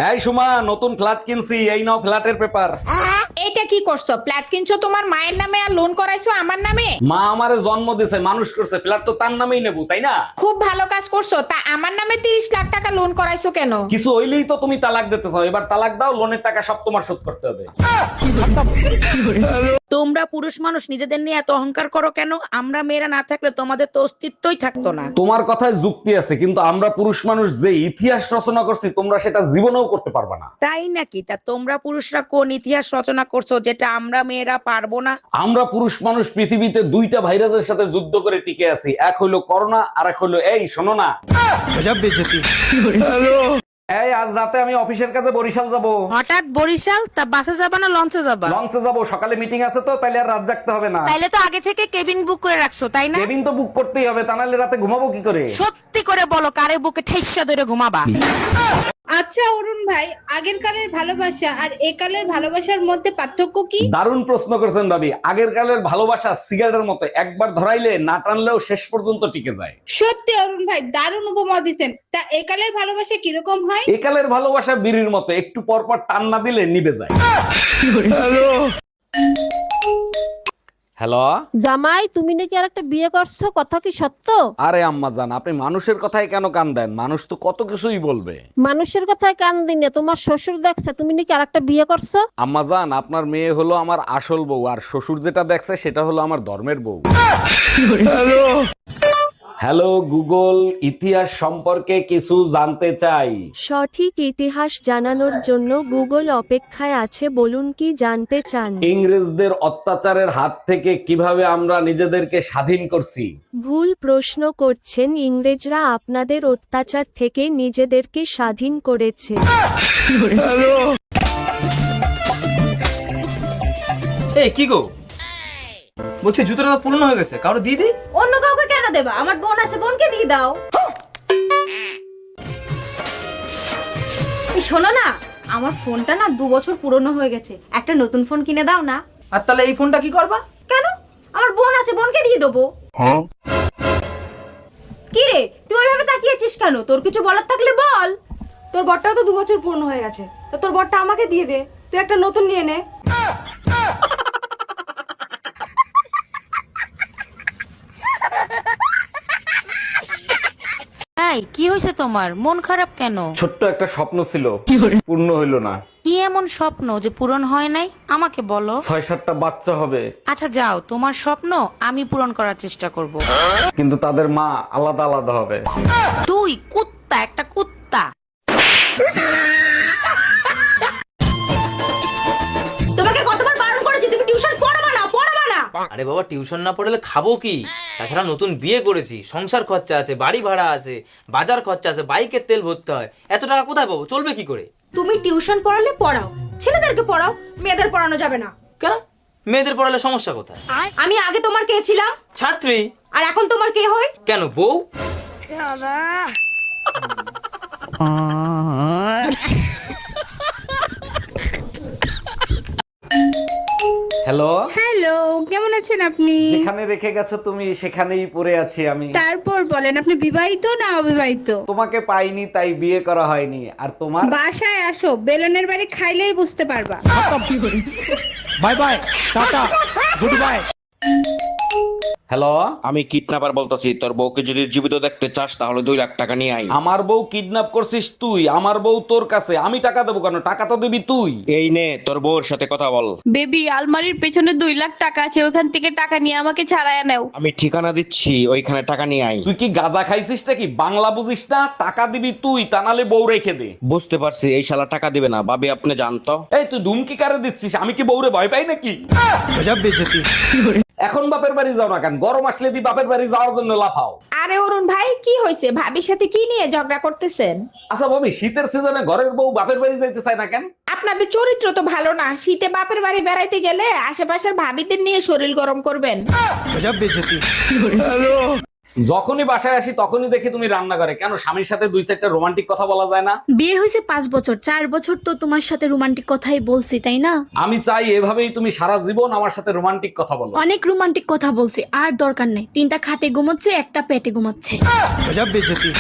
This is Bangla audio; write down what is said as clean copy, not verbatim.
এই সুমা, নতুন ফ্ল্যাট কিনছি, এই নাও ফ্ল্যাটের পেপার। এইটা কি করছো? ফ্ল্যাট কিনছো তোমার মায়ের নামে আর লোন করাইছো আমার নামে? মা আমারে জন্ম দিছে, মানুষ করছে, ফ্ল্যাট তো তার নামেই নেবো, তাই না? খুব ভালো কাজ করছো। তা আমার নামে 30 লাখ টাকা লোন করাইছো কেন? কিছু হইলেই তো তুমি তালাক দিতে চাও। এবার তালাক দাও, লোনের টাকা সব তোমার শোধ করতে হবে। তোমরা পুরুষ মানুষ নিজেদের নিয়ে এত অহংকার করো কেন? আমরা মেয়েরা না থাকলে তোমাদের তো অস্তিত্বই থাকতো না। তোমার কথায় যুক্তি আছে, কিন্তু আমরা পুরুষ মানুষ যে ইতিহাস রচনা করছি, তোমরা সেটা জীবনেও করতে পারবে না। তাই নাকি? তা তোমরা পুরুষরা কোন ইতিহাস রচনা করছো যেটা আমরা মেয়েরা পারবো না? আমরা পুরুষ মানুষ পৃথিবীতে দুইটা ভাইরাসের সাথে যুদ্ধ করে টিকে আছি। এক হইলো করোনা, আর এক হইলো এই শোনো না। এই আজ রাতে আমি অফিসের কাছে বরিশাল যাব। হঠাৎ বরিশাল? তা বাসে যাবা না লঞ্চে যাবা? লঞ্চে যাব, সকালে মিটিং আছে তো, তাইলে আর রাত জাগতে হবে না। তাইলে তো আগে থেকে কেবিন বুক করে রাখছো, তাই না? কেবিন তো বুক করতেই হবে, তা নাহলে রাতে ঘুমাবো কি করে? সত্যি করে বলো, কারে বুকে ঠেসা ধরে ঘুমাবা? আচ্ছা অরুণ ভাই, আগের কালের ভালোবাসা আর একালের ভালোবাসার মধ্যে পার্থক্য কি? দারুণ প্রশ্ন করেছেন ভাবি। আগের কালের ভালোবাসা সিগারেটের মতো, একবার ধরাইলে না টানলেও শেষ পর্যন্ত টিকে যায়। সত্যি অরুণ ভাই, দারুণ উপমা দিছেন। তা একালের ভালোবাসা কিরকম হয়? একালের ভালোবাসা বিড়ির মতো, একটু পর পর টান না দিলে নিভে যায়। হ্যালো। জামাই, তুমি নাকি আরেকটা বিয়ে করছো, কথা কি সত্য? আরে আম্মা জান, আপনি মানুষের কথায় কেন কান দেন? মানুষ তো কত কিছুই বলবে। মানুষের কথায় কান দিনে তোমার শ্বশুর দেখছে তুমি নাকি আরেকটা বিয়ে করছো। আম্মা জান, আপনার মেয়ে হলো আমার আসল বউ, আর শ্বশুর যেটা দেখছে সেটা হলো আমার ধর্মের বউ। হ্যালো গুগল, ইতিহাস সম্পর্কে কিছু জানতে চাই। সঠিক ইতিহাস জানানোর জন্য গুগল অপেক্ষায় আছে, বলুন কি জানতে চান? ইংরেজদের অত্যাচারের হাত থেকে কিভাবে আমরা নিজেদেরকে স্বাধীন করছি। ভুল প্রশ্ন করছেন, ইংরেজরা আপনাদের অত্যাচার থেকে নিজেদেরকে স্বাধীন করেছে। এই কি গো, বলছি জুতোটা তো পুরনো হয়ে গেছে, কারো দিয়ে দিই। অন্য কাউকে কেন দেবা? আমার বোন আছে, বোনকে দিয়ে দাও। এই শোনো না, আমার ফোনটা না 2 বছর পুরনো হয়ে গেছে, একটা নতুন ফোন কিনে দাও না। আর তাহলে এই ফোনটা কি করবা? কেন? আমার বোন আছে, বোনকে দিয়ে দেবো। কি রে, তুই ওইভাবে তাকিয়েছিস কেন? তোর কিছু বলার থাকলে বল। তোর বরটাও তো 2 বছর পুরনো হয়ে গেছে, তো তোর বরটা আমাকে দিয়ে দে, তুই একটা নতুন নিয়ে নে। এই কি হয়েছে তোমার? মন খারাপ কেন? ছোট্ট একটা স্বপ্ন ছিল, পূর্ণ হইল না। কি এমন স্বপ্ন যে পূরণ হয় নাই? আমাকে বলো। 6-7টা বাচ্চা হবে, আচ্ছা যাও, তোমার স্বপ্ন আমি পূরণ করার চেষ্টা করব। কিন্তু তাদের মা আলাদা আলাদা হবে। তুই কুত্তা, একটা কুত্তা। তোমাকে কতবার বারণ করেছি তুমি টিউশন পড়াবা না, পড়াবা না। আরে বাবা, টিউশন না পড়লে খাবো কি? তাছাড়া নতুন বিয়ে করেছি, সংসার খরচা আছে, বাড়ি ভাড়া আছে, বাজার খরচা আছে, বাইকের তেল ভরতে হয়। এত টাকা কোথায় পাবো? চলবে কি করে? তুমি টিউশন পড়ালে পড়াও, ছেলেদেরকে পড়াও, মেয়েদের পড়ানো যাবে না। কেন? মেয়েদের পড়ালে সমস্যা কোথায়? আমি আগে তোমার কে ছিলাম, ছাত্রী। আর এখন তোমার কে হই? কেন বউ? হ্যালো। হ্যালো, কেমন আছেন আপনি? যেখানে রেখে গেছো তুমি সেখানেই পড়ে আছি আমি। তারপর বলেন, আপনি বিবাহিত না অবিবাহিত? তোমাকে পাইনি তাই বিয়ে করা হয়নি। আর তোমার? বাসায় আসো, বেলনের বাড়ি খাইলেই বুঝতে পারবা। Bye bye, tata, good bye. Hello. আমি কিডন্যাপার বলতেছি, তোর বউকে যদি জীবিত দেখতে চাস তাহলে 2 লাখ টাকা নিয়ে আয়। আমার বউ কিডন্যাপ করছিস তুই? আমার বউ তোর কাছে, আমি টাকা দেবো কেন? টাকা তো দিবি তুই। এই নে, তোর বউর সাথে কথা বল। বেবি, আলমারির পেছনে 2 লাখ টাকা আছে, ওখান থেকে টাকা নিয়ে আমাকে ছাড়াইয়া নাও। আমি ঠিকানা দিচ্ছি, ওইখানে টাকা নিয়ে আয়। তুই কি গাঁজা খাইছিস নাকি? বাংলা বুঝিস না? টাকা দিবি তুই, তা নাহলে বউ রেখে দে। বুঝতে পারছি, এই শালা টাকা দিবে না। ভাবি আপনি জানতো? এই তুই ধুমকি কারে দিচ্ছিস? আমি কি বউরে ভয় পাই নাকি? গজব বেইজ্জতি। এখন বাপের বাড়ি যাও না কেন? গরম আসলে দি বাপের বাড়ি যাওয়ার জন্য লাফাও। আরে অরুণ ভাই, কি হয়েছে? ভাবির সাথে কি নিয়ে ঝগড়া করতেছেন? আচ্ছা ভাবি, শীতের সিজনে ঘরের বউ বাপের বাড়ি যাইতে চায় না কেন? আপনাদের চরিত্র তো ভালো না। শীতে বাপের বাড়ি বেড়াইতে গেলে আশেপাশের ভাবিদের নিয়ে শরীর গরম করবেন। গজব বেইজ্জতি। যখনই বাসায় আসি তখনই দেখি তুমি রান্না করে। কেন, স্বামীর সাথে 2-4টা রোমান্টিক কথা বলা যায় না? বিয়ে হয়েছে 5 বছর, 4 বছর তো তোমার সাথে রোমান্টিক কথাই বলছি, তাই না? আমি চাই এভাবেই তুমি সারা জীবন আমার সাথে রোমান্টিক কথা বলো। অনেক রোমান্টিক কথা বলছি, আর দরকার নেই। 3টা খাটে ঘুমাচ্ছে, একটা পেটে ঘুমাচ্ছে। গজব বেইজ্জতি।